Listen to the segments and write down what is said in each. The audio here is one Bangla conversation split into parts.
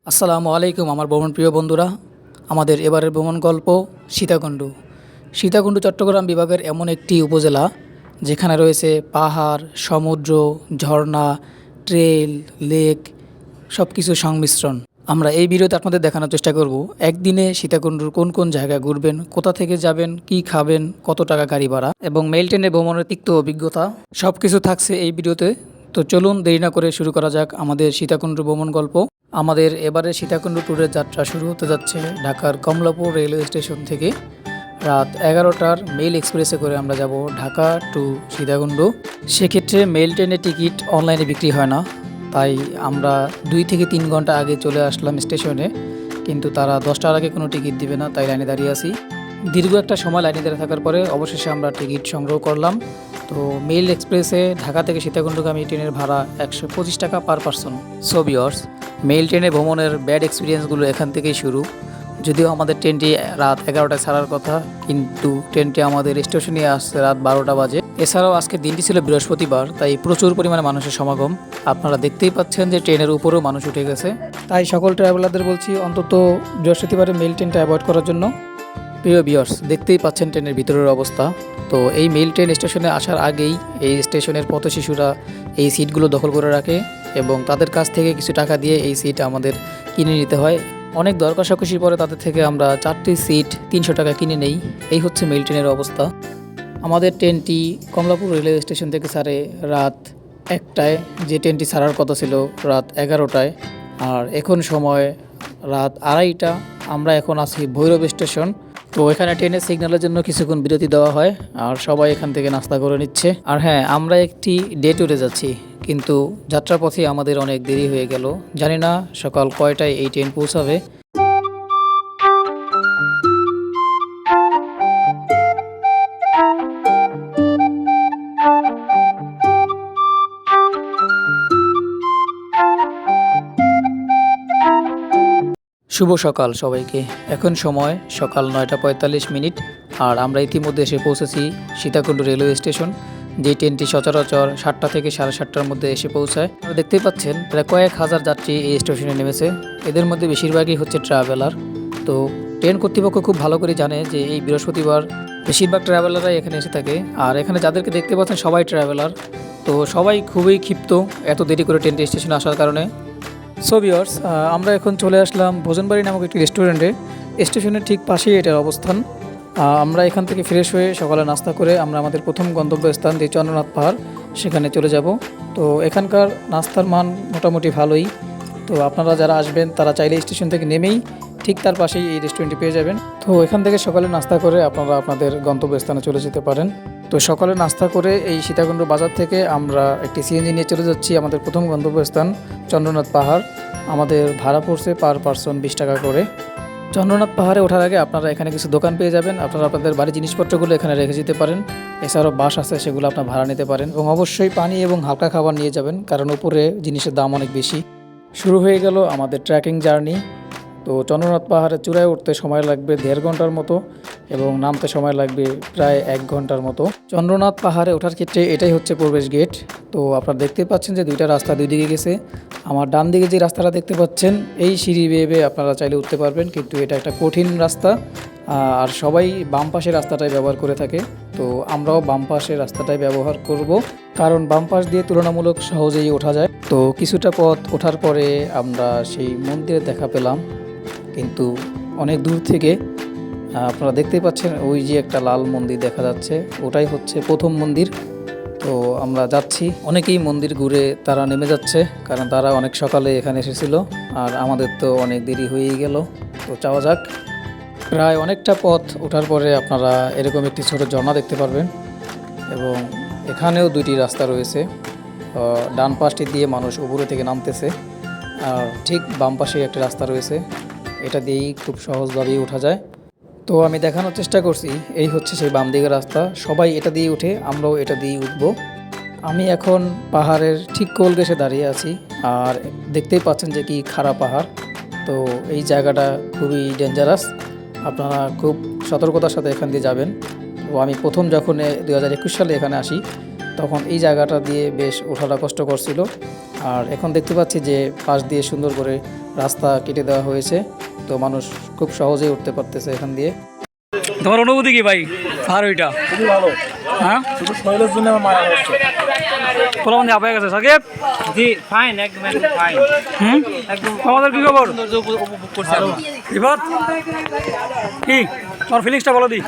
আসসালামু আলাইকুম আমার ভ্রমণ প্রিয় বন্ধুরা। আমাদের এবারের ভ্রমণ গল্প সীতাকুণ্ড। সীতাকুণ্ড চট্টগ্রাম বিভাগের এমন একটি উপজেলা যেখানে রয়েছে পাহাড়, সমুদ্র, ঝর্ণা, ট্রেল, লেক, সব কিছুর সংমিশ্রণ। আমরা এই ভিডিওতে আপনাদের দেখানোর চেষ্টা করব একদিনে সীতাকুণ্ডুর কোন কোন জায়গা ঘুরবেন, কোথা থেকে যাবেন, কি খাবেন, কত টাকা গাড়ি ভাড়া এবং মেল ট্রেনে ভ্রমণের তিক্ত অভিজ্ঞতা সব কিছু থাকছে এই ভিডিওতে। তো চলুন দেরি না করে শুরু করা যাক আমাদের সীতাকুণ্ড ভ্রমণ গল্প। আমাদের এবারে সীতাকুণ্ড ট্যুরের যাত্রা শুরু হতে যাচ্ছে ঢাকার কমলাপুর রেলওয়ে স্টেশন থেকে। রাত 11টার মেল এক্সপ্রেসে করে আমরা যাব ঢাকা টু সীতাকুণ্ড। সেক্ষেত্রে মেল ট্রেনের টিকিট অনলাইনে বিক্রি হয় না, তাই আমরা 2 থেকে 3 ঘন্টা আগে চলে আসলাম স্টেশনে, কিন্তু তারা 10টার আগে কোনো টিকিট দিবে না, তাই লাইনে দাঁড়িয়ে আছি। দীর্ঘ একটা সময় লাইনে দাঁড়িয়ে থাকার পরে অবশেষে আমরা টিকিট সংগ্রহ করলাম। তো মেল এক্সপ্রেসে ঢাকা থেকে সীতাকুণ্ডগামী ট্রেনের ভাড়া 125 টাকা per person. So viewers, mail ট্রেনে ভ্রমণের ব্যাড এক্সপিরিয়েন্সগুলো এখান থেকেই শুরু। যদিও আমাদের ট্রেনটি রাত 11টায় ছাড়ার কথা, কিন্তু ট্রেনটি আমাদের স্টেশনে আসছে রাত 12টা বাজে। এছাড়াও আজকে দিনটি ছিল বৃহস্পতিবার, তাই প্রচুর পরিমাণে মানুষের সমাগম। আপনারা দেখতেই পাচ্ছেন যে ট্রেনের উপরেও মানুষ উঠে গেছে। তাই সকল ট্রাভেলারদের বলছি অন্তত বৃহস্পতিবারে মেল ট্রেনটা অ্যাভয়েড করার জন্য। প্রিয় ভিউয়ার্স, দেখতেই পাচ্ছেন ট্রেনের ভিতরের অবস্থা। তো এই মেল ট্রেন স্টেশনে আসার আগেই এই স্টেশনের পথশিশুরা এই সিটগুলো দখল করে রাখে এবং তাদের কাছ থেকে কিছু টাকা দিয়ে এই সিট আমাদের কিনে নিতে হয়। অনেক দর কষাকষির পরে তাদের থেকে আমরা 4টি সিট 300 টাকা কিনে নেই। এই হচ্ছে মেল ট্রেনের অবস্থা। আমাদের ট্রেনটি কমলাপুর রেলওয়ে স্টেশন থেকে ছাড়ে রাত 1টায়, যে ট্রেনটি ছাড়ার কথা ছিল রাত 11টায়। আর এখন সময় রাত 2:30। আমরা এখন আছি ভৈরব স্টেশন। তো এখানে ট্রেনের সিগন্যালের জন্য কিছুক্ষণ বিরতি দেওয়া হয় আর সবাই এখান থেকে নাস্তা করে নিচ্ছে। আর হ্যাঁ, আমরা একটি ডে ট্যুরে যাচ্ছি, কিন্তু যাত্রাপথে আমাদের অনেক দেরি হয়ে গেল। জানি না সকাল কয়টায় এই ট্রেন পৌঁছাবে। শুভ সকাল সবাইকে। এখন সময় সকাল 9টা 45 মিনিট আর আমরা ইতিমধ্যে এসে পৌঁছেছি সীতাকুণ্ড রেলওয়ে স্টেশন। যে ট্রেনটি সচরাচর 7টা থেকে 7:30টার মধ্যে এসে পৌঁছায়। আপনারা দেখতেই পাচ্ছেন প্রায় কয়েক হাজার যাত্রী এই স্টেশনে নেমেছে। এদের মধ্যে বেশিরভাগই হচ্ছে ট্রাভেলার। তো ট্রেন কর্তৃপক্ষ খুব ভালো করে জানে যে এই বৃহস্পতিবার বেশিরভাগ ট্রাভেলাররাই এখানে এসে থাকে। আর এখানে যাদেরকে দেখতে পাচ্ছেন সবাই ট্রাভেলার। তো সবাই খুবই ক্ষিপ্ত এত দেরি করে ট্রেনটি স্টেশনে আসার কারণে। সো ভিউয়ার্স, আমরা এখন চলে আসলাম ভোজনবাড়ি নামক একটি রেস্টুরেন্টে। স্টেশনের ঠিক পাশেই এটার অবস্থান। আমরা এখান থেকে ফ্রেশ হয়ে সকালে নাস্তা করে আমরা আমাদের প্রথম গন্তব্যস্থান যে চন্দ্রনাথ পাহাড় সেখানে চলে যাব। তো এখানকার নাস্তার মান মোটামুটি ভালোই। তো আপনারা যারা আসবেন তারা চাইলে স্টেশন থেকে নেমেই ঠিক তার পাশেই এই রেস্টুরেন্টটি পেয়ে যাবেন। তো এখান থেকে সকালে নাস্তা করে আপনারা আপনাদের গন্তব্যস্থানে চলে যেতে পারেন। তো সকালে নাস্তা করে এই সীতাকুণ্ড বাজার থেকে আমরা একটি সিএনজি নিয়ে চলে যাচ্ছি আমাদের প্রথম গন্তব্যস্থান চন্দ্রনাথ পাহাড়। আমাদের ভাড়া পড়ছে পার পারসন 20 টাকা করে। চন্দ্রনাথ পাহাড়ে ওঠার আগে আপনারা এখানে কিছু দোকান পেয়ে যাবেন। আপনারা আপনাদের বাড়ির জিনিসপত্রগুলো এখানে রেখে যেতে পারেন। এছাড়াও বাস আছে, সেগুলো আপনার ভাড়া নিতে পারেন এবং অবশ্যই পানি এবং হালকা খাবার নিয়ে যাবেন, কারণ উপরে জিনিসের দাম অনেক বেশি। শুরু হয়ে গেল আমাদের ট্রেকিং জার্নি। তো চন্দ্রনাথ পাহাড়ের চূড়ায় উঠতে সময় লাগবে 1.5 ঘন্টার মতো এবং নামতে সময় লাগবে প্রায় 1 ঘন্টার মতো। চন্দ্রনাথ পাহাড়ে ওঠার ক্ষেত্রে এটাই হচ্ছে প্রবেশ গেট। তো আপনারা দেখতে পাচ্ছেন যে 2টা রাস্তা 2 দিকে গেছে। আমার ডান দিকে যে রাস্তাটা দেখতে পাচ্ছেন এই সিঁড়ি বেয়ে বেয়ে আপনারা চাইলে উঠতে পারবেন, কিন্তু এটা একটা কঠিন রাস্তা আর সবাই বাম পাশের রাস্তাটাই ব্যবহার করে থাকে। তো আমরাও বাম পাশের রাস্তাটাই ব্যবহার করব, কারণ বাম পাশ দিয়ে তুলনামূলক সহজেই ওঠা যায়। তো কিছুটা পথ ওঠার পরে আমরা সেই মন্দিরের দেখা পেলাম, কিন্তু অনেক দূর থেকে। আপনারা দেখতেই পাচ্ছেন ওই যে একটা লাল মন্দির দেখা যাচ্ছে, ওটাই হচ্ছে প্রথম মন্দির। তো আমরা যাচ্ছি। অনেকেই মন্দির ঘুরে তারা নেমে যাচ্ছে, কারণ তারা অনেক সকালে এখানে এসেছিল আর আমাদের তো অনেক দেরি হয়েই গেল। তো যাওয়া যাক। প্রায় অনেকটা পথ ওঠার পরে আপনারা এরকম একটি ছোট ঝর্ণা দেখতে পারবেন এবং এখানেও 2টি রাস্তা রয়েছে। ডান পাশটি দিয়ে মানুষ উপরে থেকে নামতেছে আর ঠিক বাম পাশে একটা রাস্তা রয়েছে, এটা দিয়েই খুব সহজভাবেই ওঠা যায়। তো আমি দেখানোর চেষ্টা করছি, এই হচ্ছে সেই বাম দিকের রাস্তা। সবাই এটা দিয়ে উঠে, আমরাও এটা দিয়েই উঠব। আমি এখন পাহাড়ের ঠিক কোল ঘেঁষে দাঁড়িয়ে আছি আর দেখতেই পাচ্ছেন যে কি খাড়া পাহাড়। তো এই জায়গাটা খুবই ডেঞ্জারাস, আপনারা খুব সতর্কতার সাথে এখান দিয়ে যাবেন। তো আমি প্রথম যখন 2021 সালে এখানে আসি তখন এই জায়গাটা দিয়ে বেশ ওঠাটা কষ্টকর ছিল। আর এখন দেখতে পাচ্ছি যে পাশ দিয়ে সুন্দর করে রাস্তা কেটে দেওয়া হয়েছে, তো মানুষ খুব সহজেই উঠতে পারতেছে এখান দিয়ে। তোমার অনুভূতি কি ভাই? আর ওইটা খুবই ভালো। হ্যাঁ, শুধু শৈলের জন্য আমার মায়া হচ্ছে। পোলাবন্ধি আপায় গেছে সাকিব। জি ফাইন, একদম ফাইন। একদম। আমাদের কি খবর? উপভোগ করছি আমরা। বিপদ কি তোমার ফিলিংসটা বলো দি।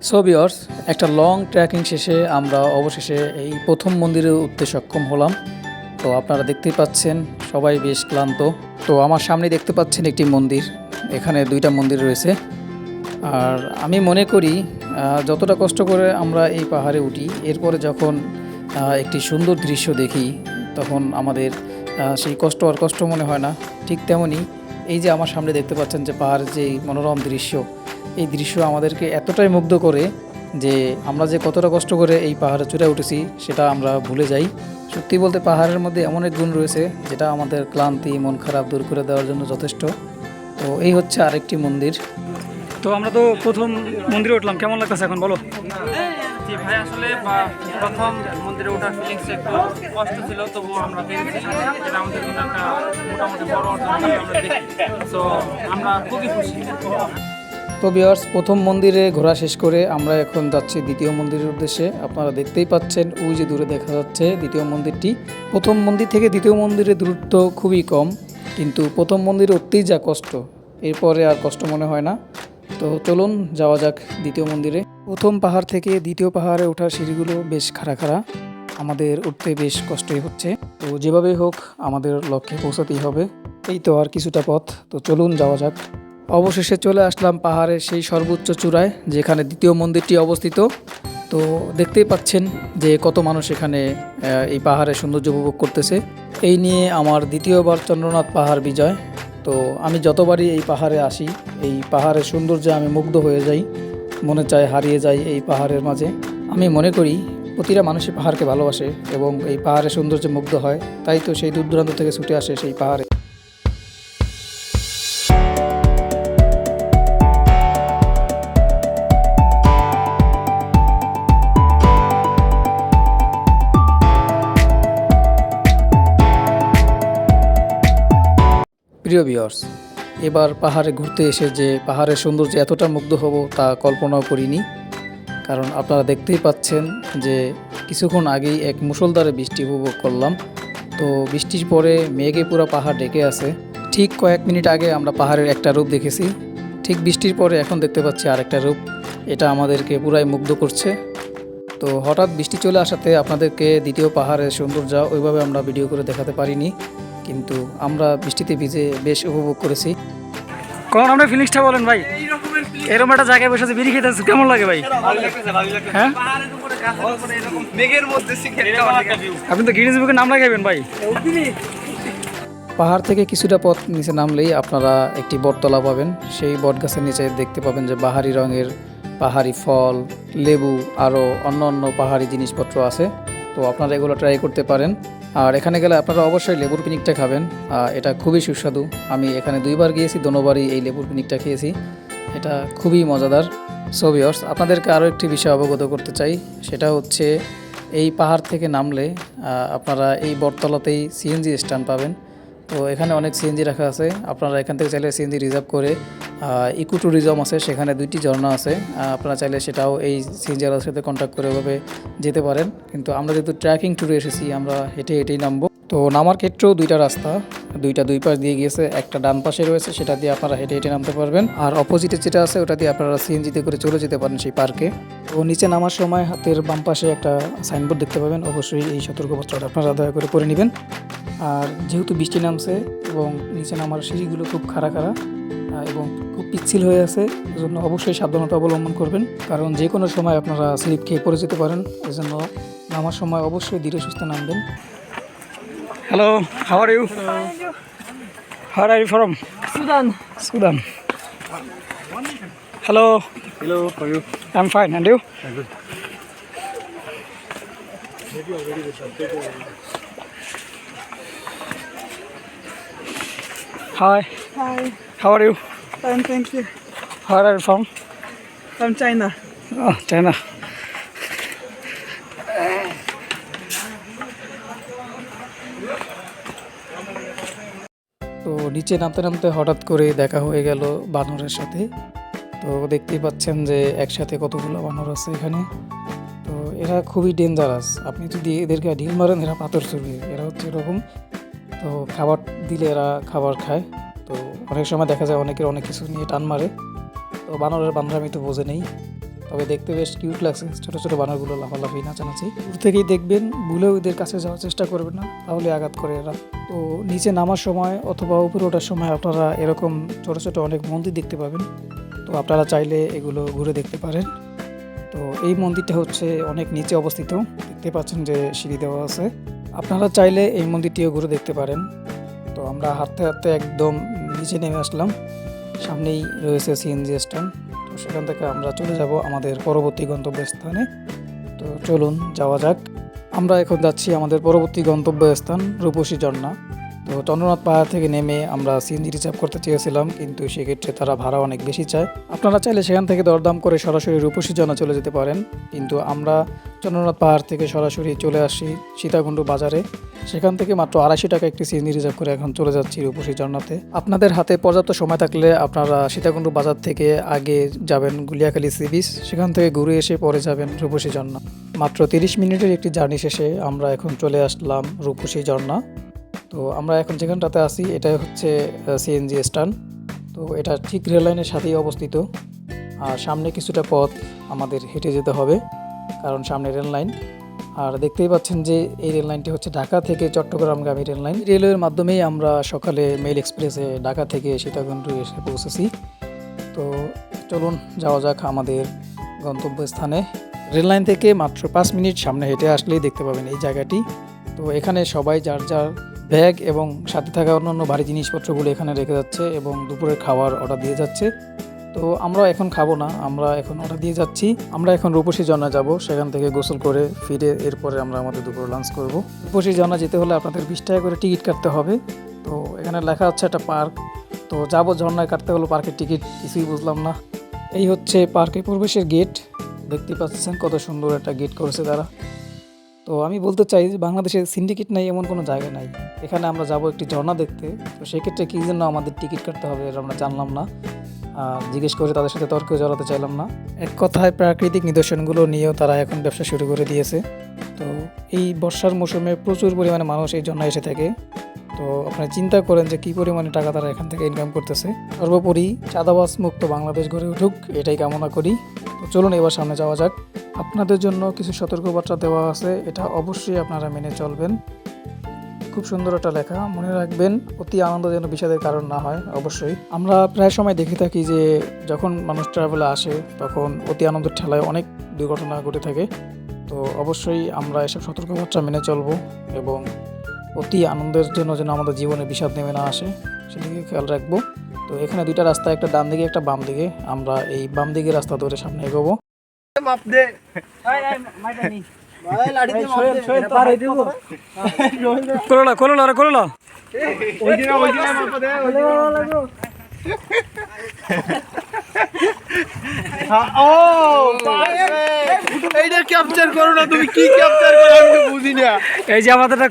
সো ভিউয়ার্স, একটা লং ট্রেকিং শেষে আমরা অবশেষে এই প্রথম মন্দিরে উঠতে সক্ষম হলাম। তো আপনারা দেখতেই পাচ্ছেন সবাই বেশ ক্লান্ত। তো আমার সামনে দেখতে পাচ্ছেন একটি মন্দির, এখানে দুইটা মন্দির রয়েছে। আর আমি মনে করি যতটা কষ্ট করে আমরা এই পাহাড়ে উঠি, এরপরে যখন একটি সুন্দর দৃশ্য দেখি তখন আমাদের সেই কষ্ট আর কষ্ট মনে হয় না। ঠিক তেমনই এই যে আমার সামনে দেখতে পাচ্ছেন যে পাহাড়ের যে মনোরম দৃশ্য, এই দৃশ্য আমাদেরকে এতটাই মুগ্ধ করে যে আমরা যে কতটা কষ্ট করে এই পাহাড়ে চড়ে উঠেছি সেটা আমরা ভুলে যাই। সত্যি বলতে পাহাড়ের মধ্যে এমন এক গুণ রয়েছে যেটা আমাদের ক্লান্তি, মন খারাপ দূর করে দেওয়ার জন্য যথেষ্ট। তো এই হচ্ছে আরেকটি মন্দির। তো আমরা তো প্রথম মন্দিরে উঠলাম, কেমন লাগতেছে এখন বলো? জি ভাই, আসলে প্রথম মন্দিরে ওঠার ফিলিংস একটু কষ্ট ছিল, তবুও আমরা পেরেছি। এটা আমাদের জন্য একটা মোটামুটি বড় অর্জন হিসেবে আমরা দেখি। তো আমরা খুবই খুশি। তো ভিউয়ার্স, প্রথম মন্দিরে ঘোরা শেষ করে আমরা এখন যাচ্ছি দ্বিতীয় মন্দিরের উদ্দেশ্যে। আপনারা দেখতেই পাচ্ছেন ওই যে দূরে দেখা যাচ্ছে দ্বিতীয় মন্দিরটি। প্রথম মন্দির থেকে দ্বিতীয় মন্দিরের দূরত্ব খুবই কম, কিন্তু প্রথম মন্দিরে উঠতেই যা কষ্ট, এরপরে আর কষ্ট মনে হয় না। তো চলুন যাওয়া যাক দ্বিতীয় মন্দিরে। প্রথম পাহাড় থেকে দ্বিতীয় পাহাড়ে ওঠার সিঁড়িগুলো বেশ খাড়া খাড়া, আমাদের উঠতে বেশ কষ্টই হচ্ছে। তো যেভাবেই হোক আমাদের লক্ষ্যে পৌঁছাতেই হবে। এই তো আর কিছুটা পথ, তো চলুন যাওয়া যাক। অবশেষে চলে আসলাম পাহাড়ের সেই সর্বোচ্চ চূড়ায় যেখানে দ্বিতীয় মন্দিরটি অবস্থিত। তো দেখতেই পাচ্ছেন যে কত মানুষ এখানে এই পাহাড়ের সৌন্দর্য উপভোগ করতেছে। এই নিয়ে আমার দ্বিতীয়বার চন্দ্রনাথ পাহাড় বিজয়। তো আমি যতবারই এই পাহাড়ে আসি, এই পাহাড়ের সৌন্দর্যে আমি মুগ্ধ হয়ে যাই, মনে চায় হারিয়ে যাই এই পাহাড়ের মাঝে। আমি মনে করি প্রতিটা মানুষই পাহাড়কে ভালোবাসে এবং এই পাহাড়ের সৌন্দর্যে মুগ্ধ হয়, তাই তো সেই দূর দূরান্ত থেকে ছুটে আসে সেই পাহাড়ে। প্রিয় ভিউয়ার্স, এবার পাহাড়ে ঘুরতে এসে যে পাহাড়ের সৌন্দর্যে এতটা মুগ্ধ হব তা কল্পনাও করিনি। কারণ আপনারা দেখতেই পাচ্ছেন যে কিছুক্ষণ আগেই এক মুষলধারে বৃষ্টি উপভোগ করলাম। তো বৃষ্টির পরে মেঘে পুরো পাহাড় ঢেকে আছে। ঠিক কয়েক মিনিট আগে আমরা পাহাড়ের একটা রূপ দেখেছি, ঠিক বৃষ্টির পরে এখন দেখতে পাচ্ছি আরেকটা রূপ। এটা আমাদেরকে পুরাই মুগ্ধ করছে। তো হঠাৎ বৃষ্টি চলে আসাতে আপনাদেরকে দ্বিতীয় পাহাড়ের সৌন্দর্য ওইভাবে আমরা ভিডিও করে দেখাতে পারিনি, কিন্তু আমরা বৃষ্টিতে ভিজে বেশ উপভোগ করেছি। কোন আপনার ফিলিংসটা বলেন ভাই? এরকম একটা জায়গায় বসে বিড়ি খেতে কেমন লাগে ভাই? হ্যাঁ, মেঘের মধ্যে আপনি তো গিনেস বুকে নাম লাগাইবেন ভাই। পাহাড় থেকে কিছুটা পথ নিচে নামলেই আপনারা একটি বটতলা পাবেন। সেই বট গাছের নিচে দেখতে পাবেন যে বাহারি রঙের পাহাড়ি ফল, লেবু, আরও অন্য অন্য পাহাড়ি জিনিসপত্র আছে। তো আপনারা এগুলো ট্রাই করতে পারেন। আর এখানে গেলে আপনারা অবশ্যই লেবুর পিকনিকটা খাবেন, এটা খুবই সুস্বাদু। আমি এখানে দুইবার গিয়েছি, দোনোবারই এই লেবুর পিকনিকটা খেয়েছি, এটা খুবই মজাদার। সো ভিউয়ার্স, আপনাদেরকে আরও একটি বিষয় অবগত করতে চাই, সেটা হচ্ছে এই পাহাড় থেকে নামলে আপনারা এই বটতলাতেই সিএনজি স্ট্যান্ড পাবেন। তো এখানে অনেক সিএনজি রাখা আছে, আপনারা এখান থেকে চাইলে সিএনজি রিজার্ভ করে ইকো ট্যুরিজম আছে, সেখানে 2টি ঝর্ণা আছে, আপনারা চাইলে সেটাও এই সিএনজিওয়ালার সাথে কন্ট্যাক্ট করে ওভাবে যেতে পারেন। কিন্তু আমরা যেহেতু ট্রেকিং ট্যুরে এসেছি, আমরা হেঁটে হেঁটেই নামবো। তো নামার ক্ষেত্রেও 2টা রাস্তা, দুই পাশ দিয়ে গিয়েছে। একটা ডান পাশে রয়েছে, সেটা দিয়ে আপনারা হেঁটে হেঁটে নামতে পারবেন, আর অপোজিটে যেটা আছে ওটা দিয়ে আপনারা সিএনজিতে করে চলে যেতে পারেন সেই পার্কে। তো নিচে নামার সময় হাতের বাম পাশে একটা সাইনবোর্ড দেখতে পাবেন, অবশ্যই এই সতর্কবার্তাটা আপনারা দয়া করে পড়ে নেবেন। আর যেহেতু বৃষ্টি নামছে এবং নিচে নামার সিঁড়িগুলো খুব খাড়া খাড়া এবং খুব পিচ্ছিল হয়ে আছে, এজন্য অবশ্যই সাবধানতা অবলম্বন করবেন, কারণ যে কোনো সময় আপনারা স্লিপ খেয়ে পড়ে যেতে পারেন। এজন্য নামার সময় অবশ্যই ধীরে সুস্থে নামবেন। Hello, how are you? Where are you from? Sudan. Sudan. Hello. Hello, how are you? I'm fine. And you? I'm good. Hi. Hi, How are you? fine, thank you. Where are you from? From China. Oh, China. তো নিচে নামতে নামতে হঠাৎ করে দেখা হয়ে গেল বানরের সাথে। তো দেখতেই পাচ্ছেন যে একসাথে কতগুলো বানর আছে এখানে। তো এরা খুবই ডেঞ্জারাস, আপনি যদি এদেরকে ঢিল মারেন এরা পাথর ছুড়বে, এরা হচ্ছে এরকম। তো খাবার দিলে এরা খাবার খায়। তো অনেক সময় দেখা যায় অনেকের অনেক কিছু নিয়ে টান মারে। তো বানরের বান্দরামি তো বোঝে নেই, তবে দেখতে বেশ কিউট লাগছে। ছোটো ছোটো বানরগুলো লাফালাফি নাচানাচি, দূর থেকেই দেখবেন, ভুলেও এদের কাছে যাওয়ার চেষ্টা করবেন না, তাহলে আঘাত করে এরা। তো নিচে নামার সময় অথবা উপরে ওঠার সময় আপনারা এরকম ছোটো ছোটো অনেক মন্দির দেখতে পাবেন। তো আপনারা চাইলে এগুলো ঘুরে দেখতে পারেন। তো এই মন্দিরটা হচ্ছে অনেক নিচে অবস্থিত, দেখতে পাচ্ছেন যে সিঁড়ি দেওয়া আছে। আপনারা চাইলে এই মন্দিরটিও ঘুরে দেখতে পারেন। তো আমরা হাঁটতে হাঁটতে একদম নিচে নেমে আসলাম, সামনেই রয়েছে সিএনজি স্ট্যান্ড। তো সেখান থেকে আমরা চলে যাব আমাদের পরবর্তী গন্তব্যস্থানে। তো চলুন যাওয়া যাক। আমরা এখন যাচ্ছি আমাদের পরবর্তী গন্তব্যস্থান রূপসী ঝর্ণা। তো চন্দ্রনাথ পাহাড় থেকে নেমে আমরা সিএনজি রিজার্ভ করতে চেয়েছিলাম, কিন্তু সেক্ষেত্রে তারা ভাড়া অনেক বেশি চায়। আপনারা চাইলে সেখান থেকে দরদাম করে সরাসরি রূপসী ঝর্ণা চলে যেতে পারেন, কিন্তু আমরা চন্দ্রনাথ পাহাড় থেকে সরাসরি চলে আসি সীতাকুণ্ড বাজারে। সেখান থেকে মাত্র 250 টাকা একটি সিএনজি রিজার্ভ করে এখন চলে যাচ্ছি রূপসী ঝর্ণাতে। আপনাদের হাতে পর্যাপ্ত সময় থাকলে আপনারা সীতাকুণ্ড বাজার থেকে আগে যাবেন গুলিয়াখালী সি বিচ, সেখান থেকে ঘুরে এসে পরে যাবেন রূপসী ঝর্ণা। মাত্র 30 মিনিটের একটি জার্নি শেষে আমরা এখন চলে আসলাম রূপসী ঝর্ণা। তো আমরা এখন যেখানটাতে আছি এটাই হচ্ছে সিএনজি স্ট্যান্ড। তো এটা ঠিক রেল লাইনের সাথেই অবস্থিত, আর সামনে কিছুটা পথ আমাদের হেঁটে যেতে হবে, কারণ সামনে রেল লাইন। আর দেখতেই পাচ্ছেন যে এই রেল লাইনটি হচ্ছে ঢাকা থেকে চট্টগ্রামগামী রেল লাইন। রেলওয়ের মাধ্যমেই আমরা সকালে মেল এক্সপ্রেসে ঢাকা থেকে সীতাকুণ্ড এসে পৌঁছেছি। তো চলুন যাওয়া যাক আমাদের গন্তব্যস্থানে। রেল লাইন থেকে মাত্র 5 মিনিট সামনে হেঁটে আসলেই দেখতে পাবেন এই জায়গাটি। তো এখানে সবাই যার যার ব্যাগ এবং সাথে থাকা অন্যান্য ভারী জিনিসপত্রগুলো এখানে রেখে যাচ্ছে এবং দুপুরের খাবার অর্ডার দিয়ে যাচ্ছে। তো আমরা এখন খাবো না, আমরা এখন অর্ডার দিয়ে যাচ্ছি। আমরা এখন রূপসী ঝর্ণা যাব, সেখান থেকে গোসল করে ফিরে এরপরে আমরা আমাদের দুপুরে লাঞ্চ করব। রূপসী ঝর্ণা যেতে হলে আপনাদের 20 টাকা করে টিকিট কাটতে হবে। তো এখানে লেখা হচ্ছে একটা পার্ক, তো যাবো ঝর্ণায় কাটতে হলো পার্কের টিকিট, কিছুই বুঝলাম না। এই হচ্ছে পার্কে প্রবেশের গেট, দেখতে পাচ্ছেন কত সুন্দর একটা গেট করেছে তারা। তো আমি বলতে চাই যে বাংলাদেশে সিন্ডিকেট নাই এমন কোনো জায়গা নাই। এখানে আমরা যাব একটি ঝর্ণা দেখতে, তো সেক্ষেত্রে কী জন্য আমাদের টিকিট কাটতে হবে এটা আমরা জানলাম না, আর জিজ্ঞেস করে তাদের সাথে তর্কেও জড়াতে চাইলাম না। এক কথায় প্রাকৃতিক নিদর্শনগুলো নিয়েও তারা এখন ব্যবসা শুরু করে দিয়েছে। তো এই বর্ষার মৌসুমে প্রচুর পরিমাণে মানুষ এই ঝর্ণায় এসে থাকে। তো আপনারা চিন্তা করেন যে কী পরিমাণে টাকা তারা এখান থেকে ইনকাম করতেছে। সর্বোপরি চাঁদাবাজ মুক্ত বাংলাদেশ গড়ে উঠুক, এটাই কামনা করি। তো চলুন এবার সামনে যাওয়া যাক। আপনাদের জন্য কিছু সতর্কবার্তা দেওয়া আছে, এটা অবশ্যই আপনারা মেনে চলবেন। খুব সুন্দর একটা লেখা, মনে রাখবেন অতি আনন্দ যেন বিষাদের কারণ না হয়। অবশ্যই আমরা প্রায় সময় দেখে থাকি যে যখন মানুষ ট্রাভেলে আসে তখন অতি আনন্দের ঠেলায় অনেক দুর্ঘটনা ঘটে থাকে। তো অবশ্যই আমরা এসব সতর্কবার্তা মেনে চলবো এবং অতি আনন্দের জন্য যেন আমাদের জীবনে বিষাদ নেমে না আসে সেদিকে খেয়াল রাখবো। তো এখানে দুইটা রাস্তা, একটা ডান দিকে একটা বাম দিকে। আমরা এই বাম দিকে রাস্তা ধরে সামনে এগোবো। এইটা ক্যাপচার করো না, তুমি কি ক্যাপচার করো আমি তো বুঝি না। এই যে আমাদের একটা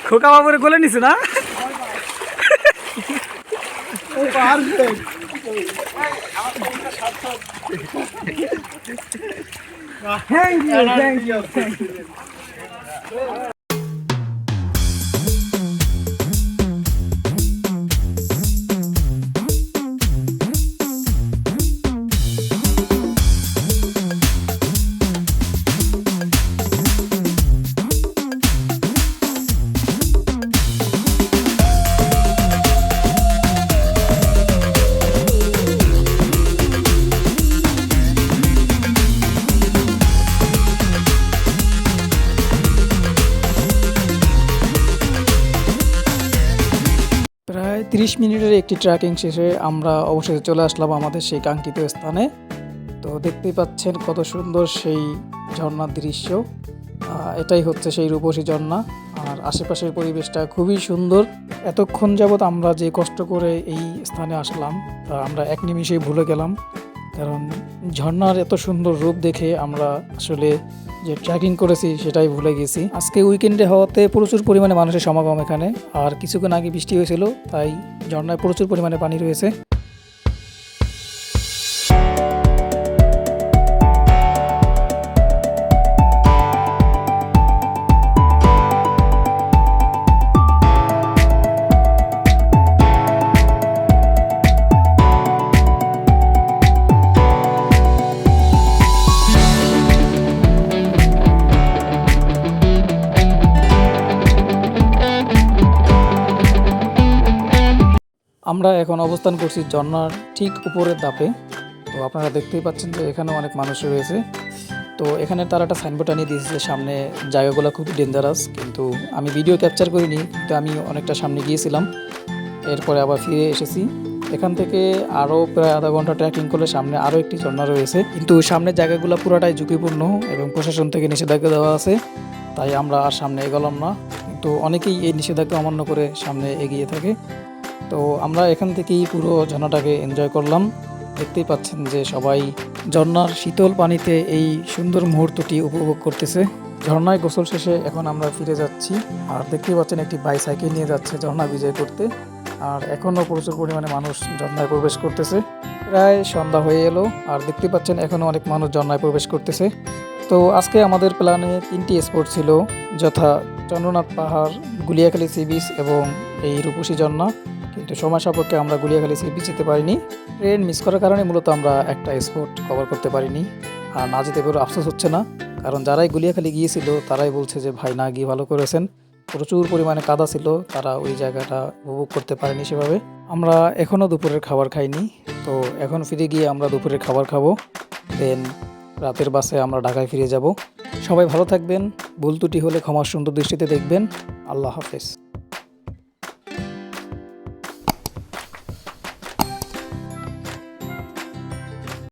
খোকা বাবুরে কোলে নিছে না। Thank you. 30 মিনিটের একটি ট্রেকিং শেষে আমরা অবশেষে চলে আসলাম আমাদের সেই কাঙ্ক্ষিত স্থানে। তো দেখতেই পাচ্ছেন কত সুন্দর সেই ঝর্ণার দৃশ্য। এটাই হচ্ছে সেই রূপসী ঝর্ণা, আর আশেপাশের পরিবেশটা খুবই সুন্দর। এতক্ষণ যাবৎ আমরা যে কষ্ট করে এই স্থানে আসলাম তা আমরা এক নিমিষেই ভুলে গেলাম, কারণ ঝর্ণার এত সুন্দর রূপ দেখে আমরা আসলে যে ট্রেকিং করেছি সেটাই ভুলে গেছি। আজকে উইকেন্ডে হওয়াতে প্রচুর পরিমাণে মানুষের সমাগম এখানে, আর কিছুক্ষণ আগে বৃষ্টি হয়েছিল তাই ঝর্ণায় প্রচুর পরিমাণে পানি রয়েছে। আমরা এখন অবস্থান করছি ঝর্ণার ঠিক উপরের ধাপে। তো আপনারা দেখতেই পাচ্ছেন যে এখানে অনেক মানুষ রয়েছে। তো এখানে তারা একটা সাইনবোর্ড আনিয়ে দিয়েছে যে সামনে জায়গাগুলো খুব ডেঞ্জারাস, কিন্তু আমি ভিডিও ক্যাপচার করিনি, কিন্তু আমি অনেকটা সামনে গিয়েছিলাম, এরপরে আবার ফিরে এসেছি। এখান থেকে আরও প্রায় আধা ঘন্টা ট্রেকিং করলে সামনে আরও একটি ঝর্ণা রয়েছে, কিন্তু সামনের জায়গাগুলো পুরোটাই ঝুঁকিপূর্ণ এবং প্রশাসন থেকে নিষেধাজ্ঞা দেওয়া আছে, তাই আমরা আর সামনে এগোলাম না। কিন্তু অনেকেই এই নিষেধাজ্ঞা অমান্য করে সামনে এগিয়ে থাকে। তো আমরা এখান থেকেই পুরো ঝর্ণাটাকে এনজয় করলাম। দেখতেই পাচ্ছেন যে সবাই ঝর্ণার শীতল পানিতে এই সুন্দর মুহূর্তটি উপভোগ করতেছে। ঝর্ণায় গোসল শেষে এখন আমরা ফিরে যাচ্ছি, আর দেখতেই পাচ্ছেন একটি বাইসাইকেল নিয়ে যাচ্ছে ঝর্ণা বিজয় করতে। আর এখনও প্রচুর পরিমাণে মানুষ ঝর্ণায় প্রবেশ করতেছে। প্রায় সন্ধ্যা হয়ে এলো, আর দেখতে পাচ্ছেন এখনও অনেক মানুষ ঝর্ণায় প্রবেশ করতেছে। তো আজকে আমাদের প্ল্যানে 3টি স্পট ছিল, যথা চন্দ্রনাথ পাহাড়, গুলিয়াখালী সি বিচ এবং এই রূপসী ঝর্ণা, কিন্তু সময় সাপেক্ষে আমরা গুলিয়াখালী সি বিচ যেতে পারিনি। ট্রেন মিস করার কারণে মূলত আমরা একটা স্পট কভার করতে পারিনি। আর না যেতে পেরে আফসোস হচ্ছে না, কারণ যারাই গুলিয়াখালী গিয়েছিল তারাই বলছে যে ভাই না গিয়ে ভালো করেছেন, প্রচুর পরিমাণে কাদা ছিল, তারা ওই জায়গাটা উপভোগ করতে পারেনি সেভাবে। আমরা এখনও দুপুরের খাবার খাইনি, তো এখন ফিরে গিয়ে আমরা দুপুরের খাবার খাবো, দেন রাতের বাসে আমরা ঢাকায় ফিরে যাব। সবাই ভালো থাকবেন, ভুল ত্রুটি হলে ক্ষমার সুন্দর দৃষ্টিতে দেখবেন। আল্লাহ হাফেজ।